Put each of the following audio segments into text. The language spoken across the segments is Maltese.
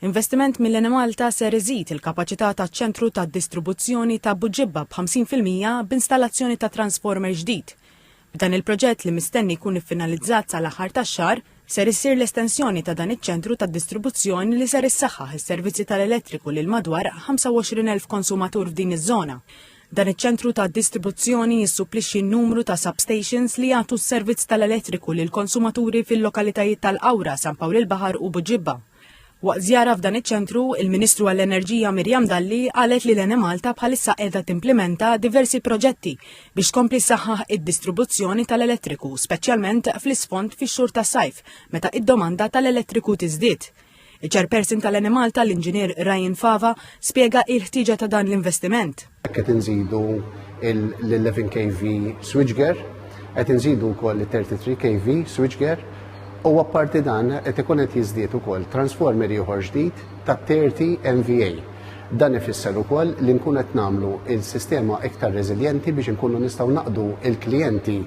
Investiment mill-Malta ser iżid il-kapaċità taċ-ċentru tad-distribuzzjoni ta' Buġibba b'50% b'installazzjoni ta' transformer ġdid. B'dan il-proġett li mistenni jkun iffinalizzat sal-aħħar tax-xahar ser issir l-estensjoni ta' dan iċ-ċentru tad-distribuzzjoni li ser issaħħaħ is-servizzi tal-elettriku lil madwar 25,000 konsumatur f'din iż-żona. Dan iċ-ċentru ta' distribuzzjoni jissupplixxi n-numru ta' substations li jagħtu s-servizz tal-elettriku lil konsumaturi fil-lokalitajiet tal-Qawra, San Pawl il-Baħar u Buġibba. Waqt żjara f'dan iċ-ċentru, il-Ministru għall-Enerġija Mirjam Dalli qalet li l-Enemalta bħalissa qiegħda timplementa diversi proġetti biex tkompli ssaħħaħ id-distribuzzjoni tal-elettriku, speċjalment fl-isfond fix-xhur tas-sajf, meta id-domanda tal-elettriku tiżdied. Il-Chairperson tal-Enemalta, l-Inġinier Ryan Fava, spjega l-ħtieġa ta' dan l-investiment. Qed inżidu l-11 kV switchgear, qed inżidu wkoll il-33 kV switchgear, u apparti dan qed ikun qed jiżdied ukoll transformer ieħor ġdid ta' 30 MVA. Dan ifisser ukoll li nkun qed nagħmlu il-sistema iktar reżiljenti biex inkunu nistgħu naqdu il-klijenti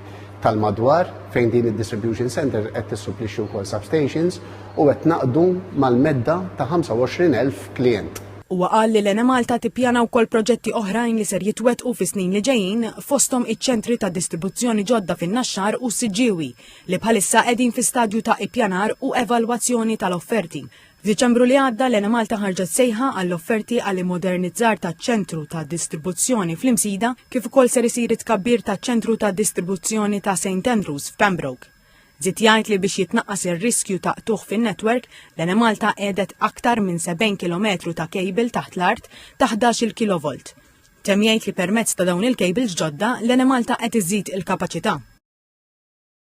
tal-madwar fejn din id-distribution center qed tissupplixxi wkoll substations u qed naqdu mal-medda ta' 25,000 klijent. Huwa qal li l-Enemalta tippjana wkoll proġetti oħrajn li ser jitwettqu fis-snin li ġejjin fosthom iċ-ċentri ta' distribuzzjoni ġodda fin-Naxxar u Siġġiewi li bħalissa qegħdin fi stadju ta' ippjanar u evalwazzjoni tal-offerti. F'Diċembru li għadda l-Enemalta ħarġet sejħa għall-offerti għall-modernizzar taċ-ċentru ta' distribuzzjoni fl-Imsida kif ukoll ser isir tkabbir taċ-ċentru ta' distribuzzjoni ta' St Andrews f'Pembroke. Żied jgħid li biex jitnaqqas ir-riskju ta' tuħ fin-netwerk, l-Enemalta qiegħdet aktar minn 70 km ta' kejbil taħt l-art ta' 11 kV. Temm jgħid li permezz ta' dawn il-kejbils ġodda l-Enemalta qed iżżid il-kapaċità.